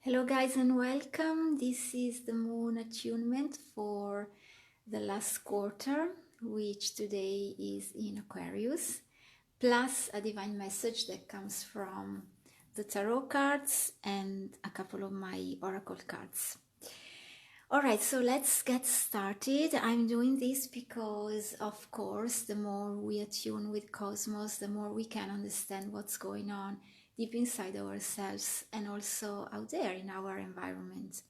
Hello guys and welcome. This is the moon attunement for the last quarter, which today is in Aquarius, plus a divine message that comes from the tarot cards and a couple of my oracle cards. Alright, so let's get started. I'm doing this because, of course, the more we attune with Cosmos, the more we can understand what's going on deep inside ourselves and also out there in our environment.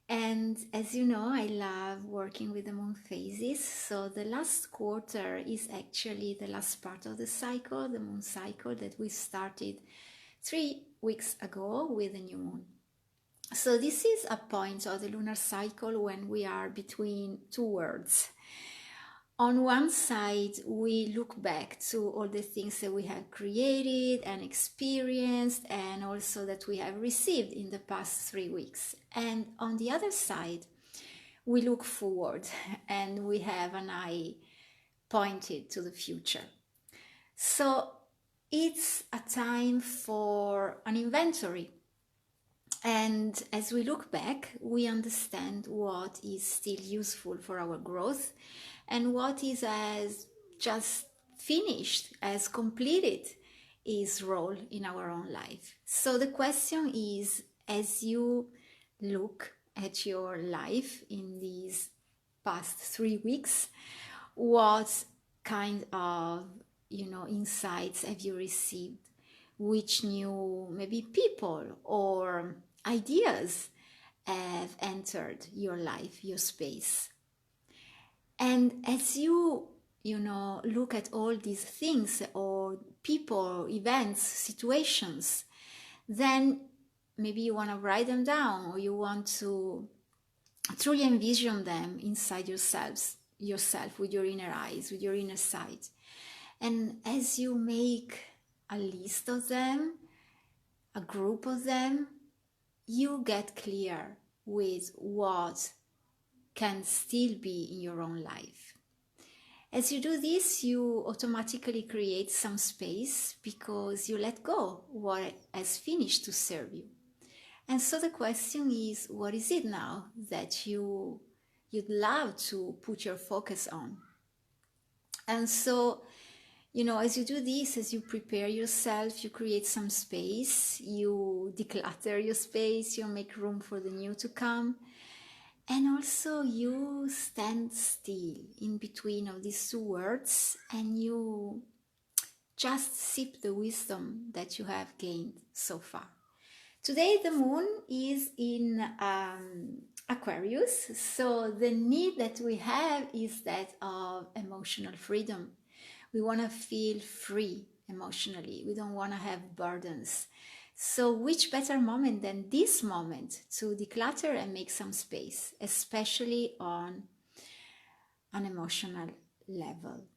And as you know, I love working with the moon phases. So the last quarter is actually the last part of the cycle, the moon cycle that we started 3 weeks ago with the new moon. So this is a point of the lunar cycle when we are between two worlds. On one side, we look back to all the things that we have created and experienced, and also that we have received in the past 3 weeks. And on the other side, we look forward and we have an eye pointed to the future. So it's a time for an inventory. And as we look back, we understand what is still useful for our growth and what is as just finished, as completed its role in our own life. So the question is, as you look at your life in these past 3 weeks, what kind of insights have you received? Which new maybe people or ideas have entered your life, your space? And as you look at all these things or people, events, situations, then maybe you want to write them down, or you want to truly envision them inside yourself with your inner eyes, with your inner sight. And as you make a list of them, a group of them, you get clear with what can still be in your own life. As you do this, you automatically create some space because you let go what has finished to serve you. And so the question is, what is it now that you'd love to put your focus on? And so, as you do this, as you prepare yourself, you create some space, you declutter your space, you make room for the new to come. And also you stand still in between of these two words and you just sip the wisdom that you have gained so far. Today the moon is in Aquarius, so the need that we have is that of emotional freedom. We want to feel free emotionally. We don't want to have burdens. So which better moment than this moment to declutter and make some space, especially on an emotional level.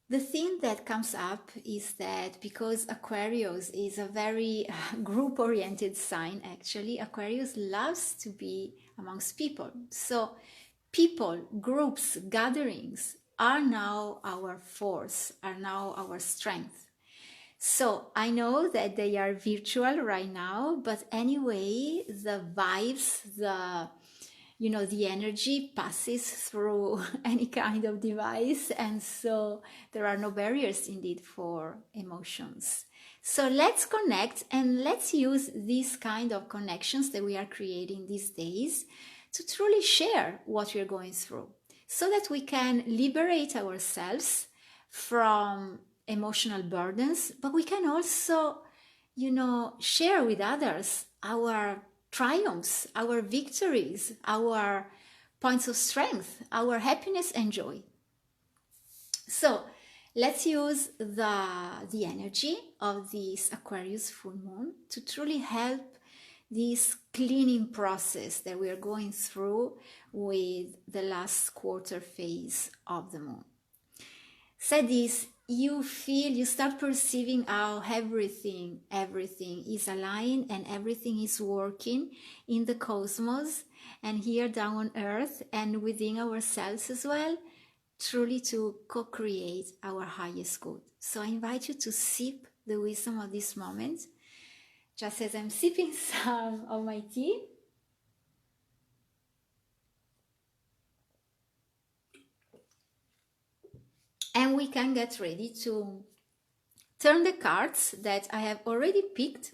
The thing that comes up is that because Aquarius is a very group-oriented sign, actually, Aquarius loves to be amongst people. So people, groups, gatherings are now our force, are now our strength. So I know that they are virtual right now, but anyway, the vibes, the energy passes through any kind of device, and so there are no barriers indeed for emotions. So let's connect and let's use these kind of connections that we are creating these days to truly share what we're going through, so that we can liberate ourselves from emotional burdens, but we can also, share with others our triumphs, our victories, our points of strength, our happiness and joy. So let's use the energy of this Aquarius full moon to truly help this cleaning process that we are going through with the last quarter phase of the moon. Said this, you start perceiving how everything is aligned and everything is working in the cosmos and here down on earth and within ourselves as well, truly to co-create our highest good. So I invite you to sip the wisdom of this moment just as I'm sipping some of my tea. And we can get ready to turn the cards that I have already picked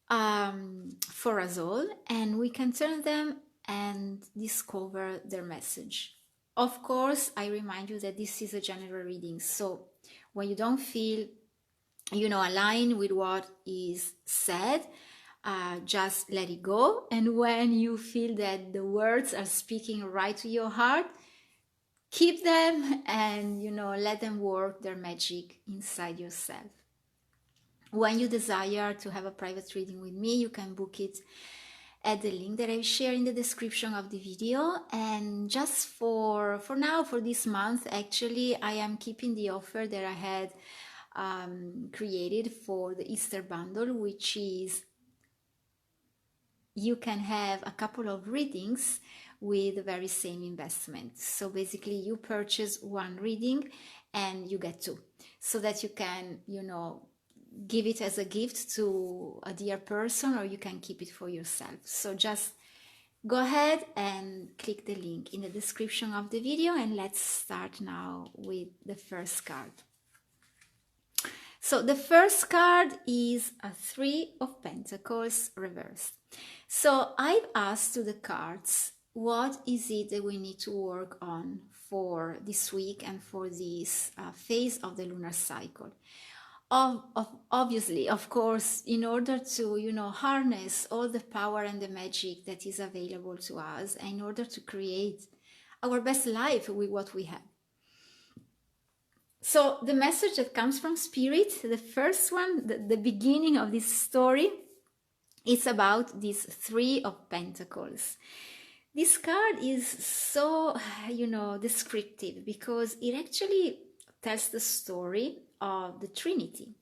for us all, and we can turn them and discover their message. Of course, I remind you that this is a general reading, so when you don't feel, aligned with what is said, just let it go. And when you feel that the words are speaking right to your heart, keep them and, let them work their magic inside yourself. When you desire to have a private reading with me, you can book it at the link that I share in the description of the video. And just for now, for this month, actually, I am keeping the offer that I had created for the Easter bundle, which is you can have a couple of readings with the very same investment. So basically you purchase one reading and you get two, so that you can, give it as a gift to a dear person, or you can keep it for yourself. So just go ahead and click the link in the description of the video, and let's start now with the first card. So the first card is a Three of Pentacles reversed. So I've asked to the cards, what is it that we need to work on for this week and for this phase of the lunar cycle? Obviously, of course, in order to, harness all the power and the magic that is available to us, and in order to create our best life with what we have. So the message that comes from Spirit, the first one, the beginning of this story, it's about these Three of Pentacles. This card is so, descriptive, because it actually tells the story of the Trinity,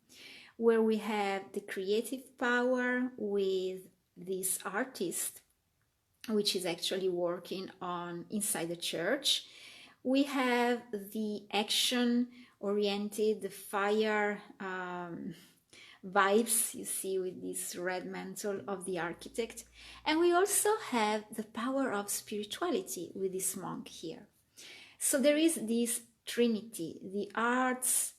where we have the creative power with this artist, which is actually working on inside the church. We have the action-oriented, the fire vibes, you see, with this red mantle of the architect. And we also have the power of spirituality with this monk here. So there is this trinity, the arts,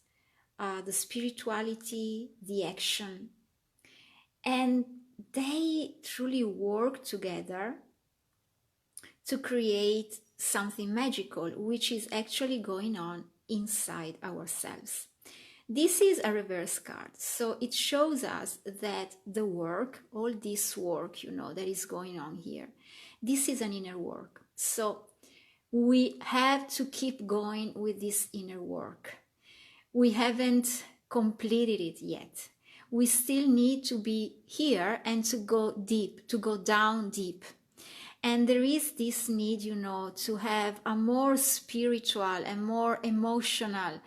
the spirituality, the action. And they truly work together to create something magical, which is actually going on inside ourselves. This is a reverse card, so it shows us that the work, all this work, that is going on here, this is an inner work. So we have to keep going with this inner work. We haven't completed it yet. We still need to be here and to go deep, to go down deep. And there is this need, to have a more spiritual and more emotional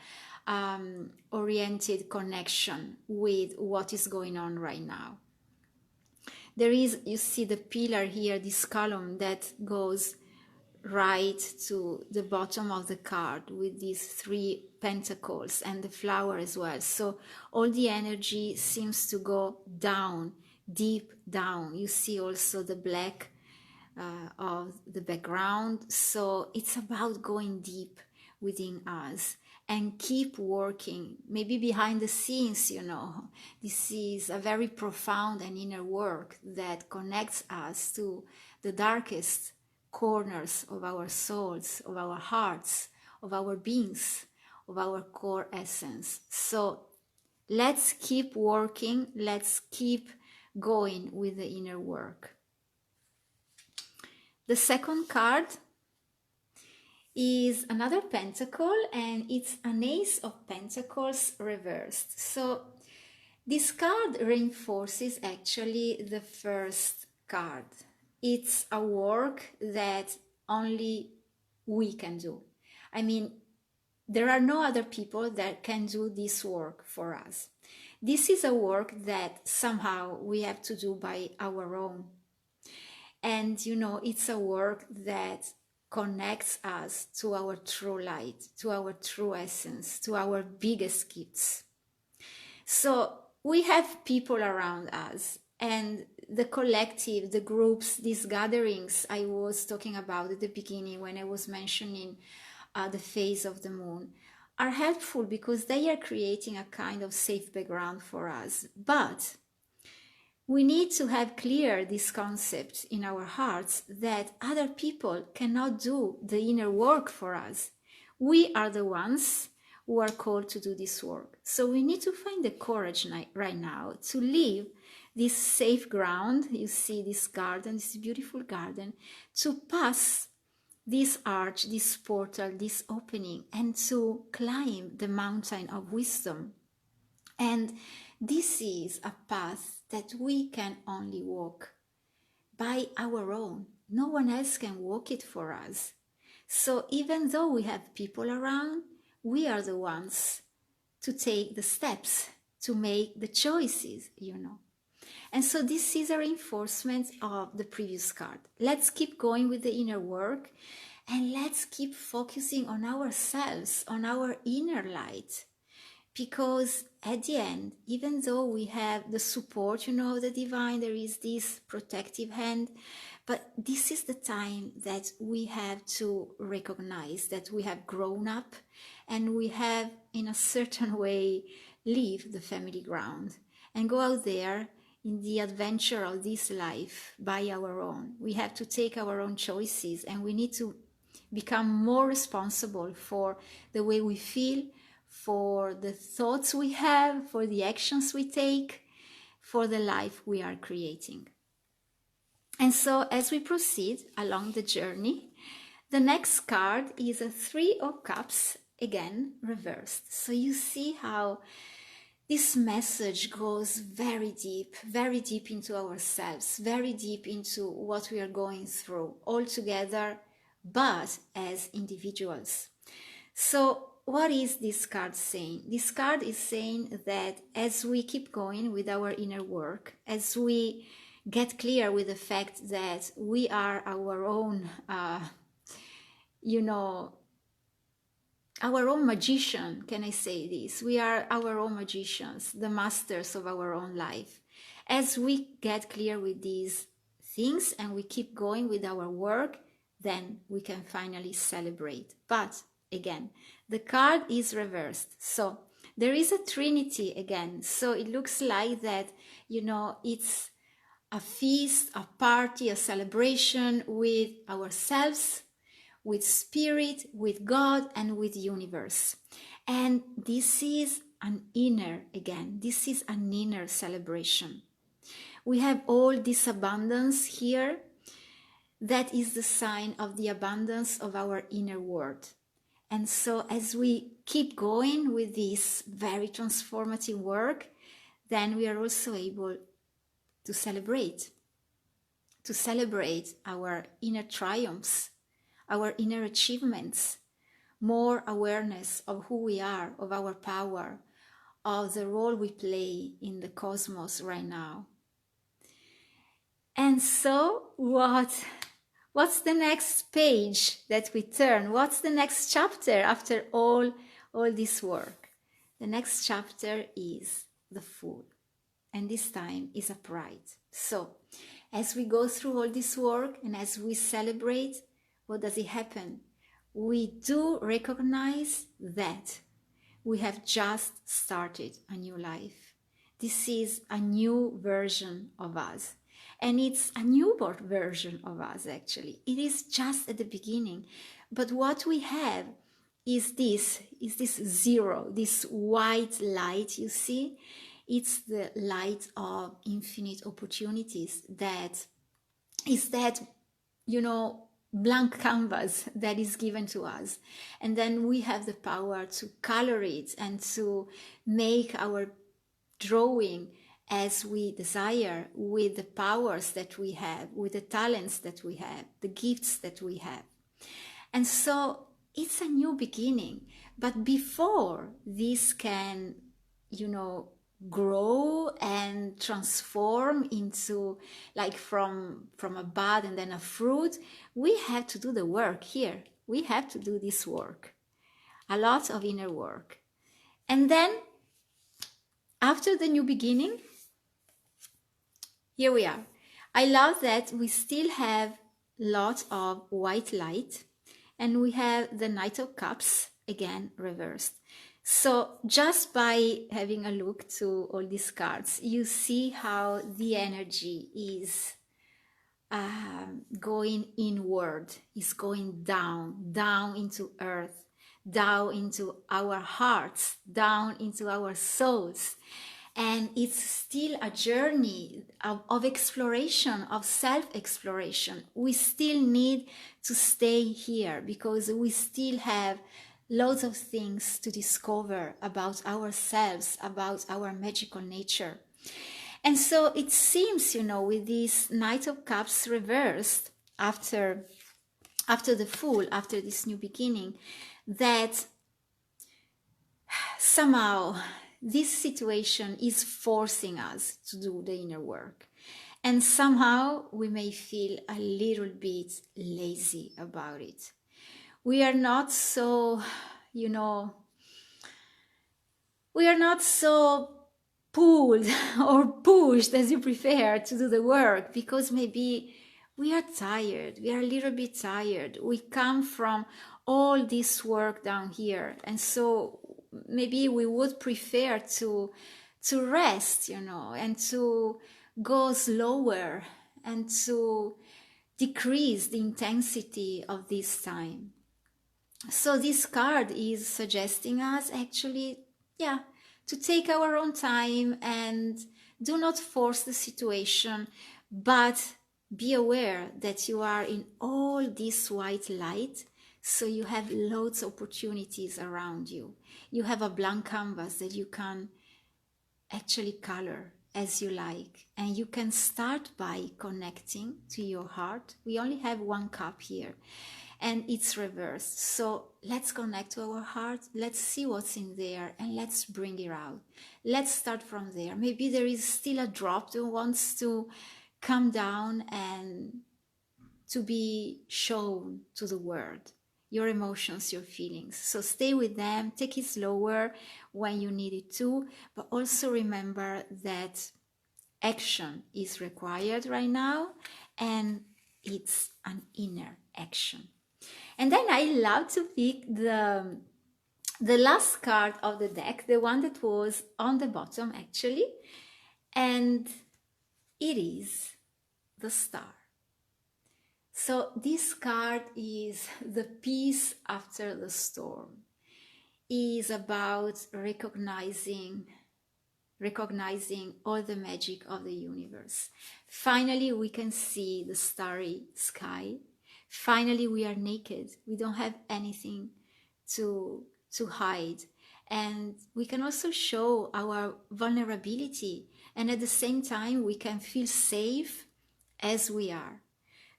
oriented connection with what is going on right now. There is, you see the pillar here, this column that goes right to the bottom of the card with these Three Pentacles and the flower as well. So all the energy seems to go down, deep down. You see also the black of the background. So it's about going deep within us and keep working, maybe behind the scenes. This is a very profound and inner work that connects us to the darkest corners of our souls, of our hearts, of our beings, of our core essence. So let's keep working, let's keep going with the inner work. The second card is another pentacle, and it's an Ace of Pentacles reversed. So this card reinforces actually the first card. It's a work that only we can do. I mean, there are no other people that can do this work for us. This is a work that somehow we have to do by our own. And, it's a work that connects us to our true light, to our true essence, to our biggest gifts. So we have people around us, and the collective, the groups, these gatherings I was talking about at the beginning when I was mentioning the phase of the moon, are helpful because they are creating a kind of safe background for us. But we need to have clear this concept in our hearts that other people cannot do the inner work for us. We are the ones who are called to do this work. So we need to find the courage right now to leave this safe ground. You see this garden, this beautiful garden, to pass this arch, this portal, this opening, and to climb the mountain of wisdom. And this is a path that we can only walk by our own. No one else can walk it for us. So even though we have people around, we are the ones to take the steps, to make the choices, you know. And so this is a reinforcement of the previous card. Let's keep going with the inner work, and let's keep focusing on ourselves, on our inner light. Because at the end, even though we have the support, you know, of the divine, there is this protective hand, but this is the time that we have to recognize that we have grown up and we have, in a certain way, leave the family ground and go out there in the adventure of this life by our own. We have to take our own choices, and we need to become more responsible for the way we feel, for the thoughts we have, for the actions we take, for the life we are creating. And so as we proceed along the journey, the next card is a 3 of Cups, again reversed. So you see how this message goes very deep into ourselves, very deep into what we are going through all together, but as individuals. So what is this card saying? This card is saying that as we keep going with our inner work, as we get clear with the fact that we are our own, our own magician, can I say this? We are our own magicians, the masters of our own life. As we get clear with these things and we keep going with our work, then we can finally celebrate. But again, the card is reversed. So there is a trinity again. So it looks like that, it's a feast, a party, a celebration with ourselves, with spirit, with God, and with universe. And this is an inner celebration. We have all this abundance here. That is the sign of the abundance of our inner world. And so as we keep going with this very transformative work, then we are also able to celebrate our inner triumphs, our inner achievements, more awareness of who we are, of our power, of the role we play in the cosmos right now. And so what's the next page that we turn? What's the next chapter after all this work? The next chapter is the Fool, and this time is upright. So as we go through all this work and as we celebrate, what does it happen? We do recognize that we have just started a new life. This is a new version of us. And it's a newborn version of us, actually. It is just at the beginning. But what we have is this zero, this white light, you see? It's the light of infinite opportunities that is that, blank canvas that is given to us. And then we have the power to color it and to make our drawing as we desire, with the powers that we have, with the talents that we have, the gifts that we have. And so it's a new beginning. But before this can, grow and transform into like from a bud and then a fruit, we have to do the work here. We have to do this work, a lot of inner work. And then After the new beginning, here we are. I love that we still have lots of white light, and we have the Knight of Cups again reversed. So just by having a look to all these cards, you see how the energy is going inward, is going down into earth, down into our hearts, down into our souls. And it's still a journey of exploration, of self-exploration. We still need to stay here because we still have loads of things to discover about ourselves, about our magical nature. And so it seems, with this Knight of Cups reversed after the Fool, after this new beginning, that somehow this situation is forcing us to do the inner work. And somehow we may feel a little bit lazy about it. We are not so, we are not so pulled or pushed, as you prefer, to do the work, because maybe we are tired. We are a little bit tired. We come from all this work down here, and so maybe we would prefer to rest, and to go slower and to decrease the intensity of this time. So this card is suggesting us actually, to take our own time and do not force the situation, but be aware that you are in all this white light. So you have loads of opportunities around you. You have a blank canvas that you can actually color as you like. And you can start by connecting to your heart. We only have one cup here and it's reversed. So let's connect to our heart. Let's see what's in there and let's bring it out. Let's start from there. Maybe there is still a drop that wants to come down and to be shown to the world. Your emotions, your feelings. So stay with them, take it slower when you need it to, but also remember that action is required right now, and it's an inner action. And then I love to pick the last card of the deck, the one that was on the bottom actually, and it is the Star. So this card is the peace after the storm. Is about recognizing all the magic of the universe. Finally, we can see the starry sky. Finally, we are naked. We don't have anything to hide. And we can also show our vulnerability. And at the same time, we can feel safe as we are.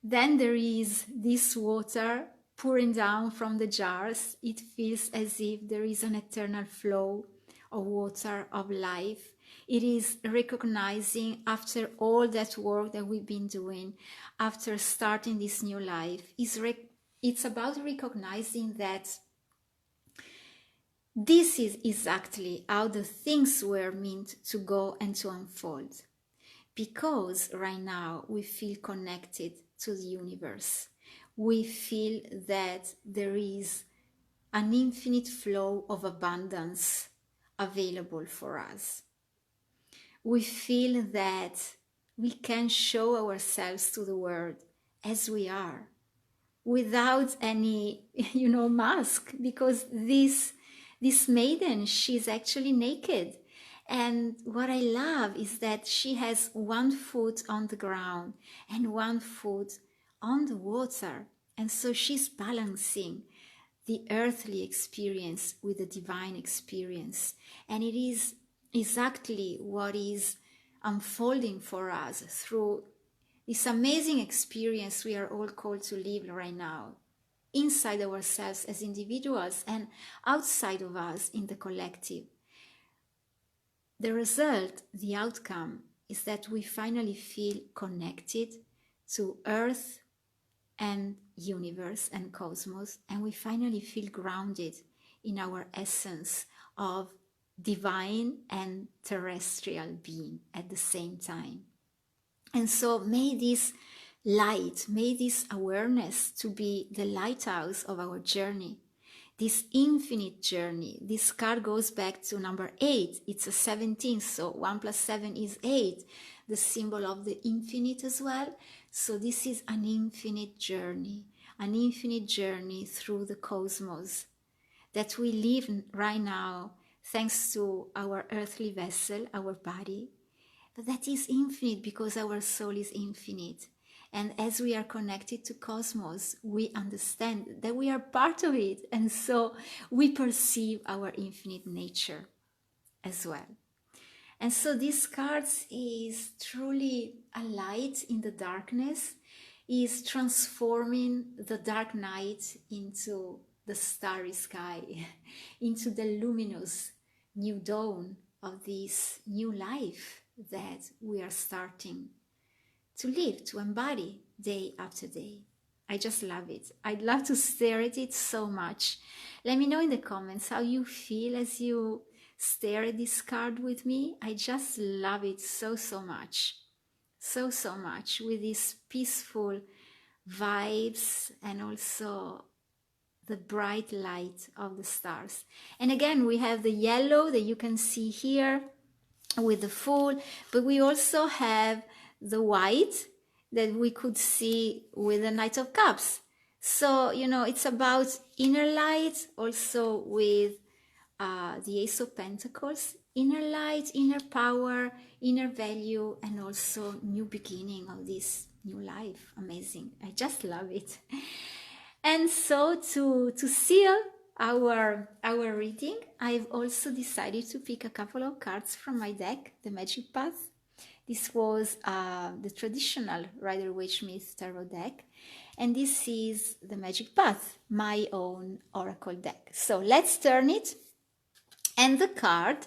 Then there is this water pouring down from the jars. It feels as if there is an eternal flow of water, of life. It is recognizing, after all that work that we've been doing, after starting this new life, it's about recognizing that this is exactly how the things were meant to go and to unfold. Because right now we feel connected to the universe. We feel that there is an infinite flow of abundance available for us. We feel that we can show ourselves to the world as we are, without any, mask, because this maiden, she's actually naked. And what I love is that she has one foot on the ground and one foot on the water. And so she's balancing the earthly experience with the divine experience. And it is exactly what is unfolding for us through this amazing experience we are all called to live right now, inside ourselves as individuals and outside of us in the collective. The result, the outcome, is that we finally feel connected to Earth and universe and cosmos, and we finally feel grounded in our essence of divine and terrestrial being at the same time. And so may this light, may this awareness to be the lighthouse of our journey, this infinite journey. This card goes back to number 8. It's a 17, so 1 plus 7 is 8, the symbol of the infinite as well. So this is an infinite journey through the cosmos that we live right now, thanks to our earthly vessel, our body. But that is infinite because our soul is infinite. And as we are connected to cosmos, we understand that we are part of it. And so we perceive our infinite nature as well. And so this card is truly a light in the darkness, is transforming the dark night into the starry sky, into the luminous new dawn of this new life that we are starting to live, to embody day after day. I just love it. I'd love to stare at it so much. Let me know in the comments how you feel as you stare at this card with me. I just love it so much. So much, with these peaceful vibes and also the bright light of the stars. And again, we have the yellow that you can see here with the Fool, but we also have the white that we could see with the Knight of Cups. So, you know, it's about inner light, also with the Ace of Pentacles, inner light, inner power, inner value, and also new beginning of this new life. Amazing. I just love it. And so to seal our reading, I've also decided to pick a couple of cards from my deck, the Magic Path. This was the traditional Rider-Waite-Smith Tarot deck, and this is the Magic Path, my own oracle deck. So let's turn it, and the card,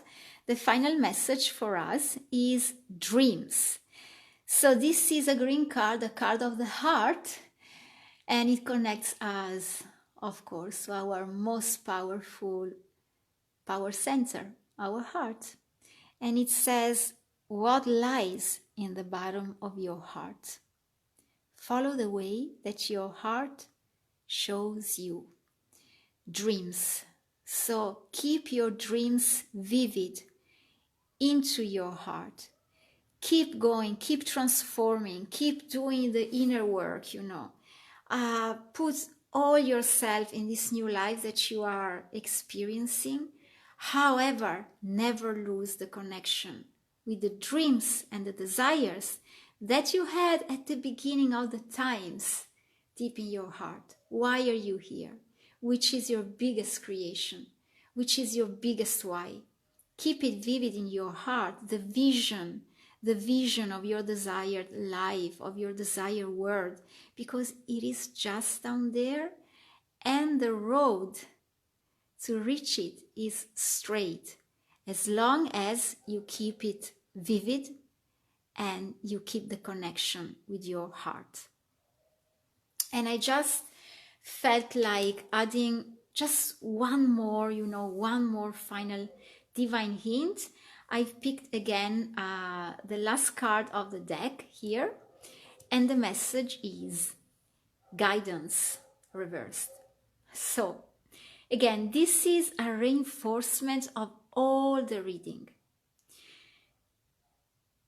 the final message for us is dreams. So this is a green card, a card of the heart, and it connects us, of course, to our most powerful power center, our heart. And it says, what lies in the bottom of your heart? Follow the way that your heart shows you. Dreams. So keep your dreams vivid into your heart. Keep going, keep transforming, keep doing the inner work, you know. Put all yourself in this new life that you are experiencing. However, never lose the connection with the dreams and the desires that you had at the beginning of the times deep in your heart. Why are you here? Which is your biggest creation? Which is your biggest why? Keep it vivid in your heart, the vision of your desired life, of your desired world, because it is just down there, and the road to reach it is straight, as long as you keep it vivid and you keep the connection with your heart. And I just felt like adding just one more, one more final divine hint. I've picked again the last card of the deck here, and the message is guidance reversed. So again, this is a reinforcement of all the reading.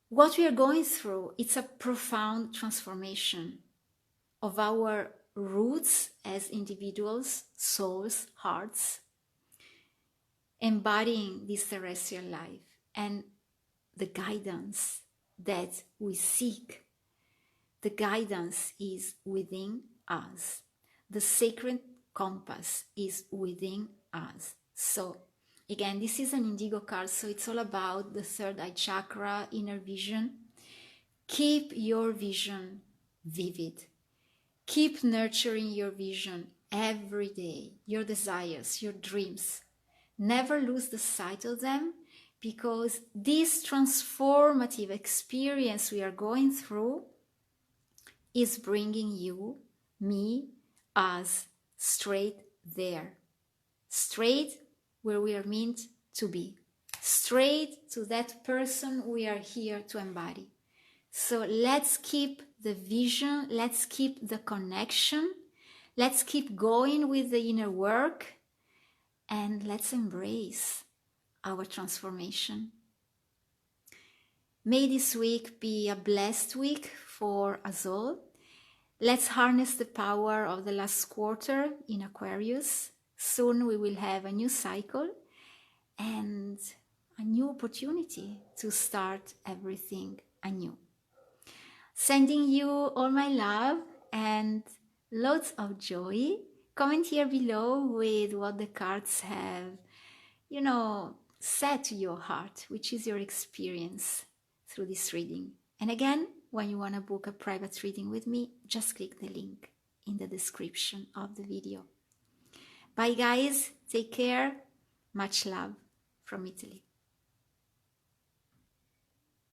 What we are going through, it's a profound transformation of our roots as individuals, souls, hearts, embodying this terrestrial life, and the guidance that we seek. The guidance is within us. The sacred compass is within us. So again, this is an indigo card, so it's all about the third eye chakra, inner vision. Keep your vision vivid. Keep nurturing your vision every day, your desires, your dreams. Never lose the sight of them, because this transformative experience we are going through is bringing you, me, us, straight there. Straight where we are meant to be. straight to that person we are here to embody. So let's keep the vision, let's keep the connection, let's keep going with the inner work, and let's embrace our transformation. May this week be a blessed week for us all. Let's harness the power of the last quarter in Aquarius. Soon we will have a new cycle and a new opportunity to start everything anew. Sending you all my love and loads of joy. Comment here below with what the cards have, said to your heart, which is your experience through this reading. And again, when you want to book a private reading with me, just click the link in the description of the video. Bye guys, take care, much love from Italy.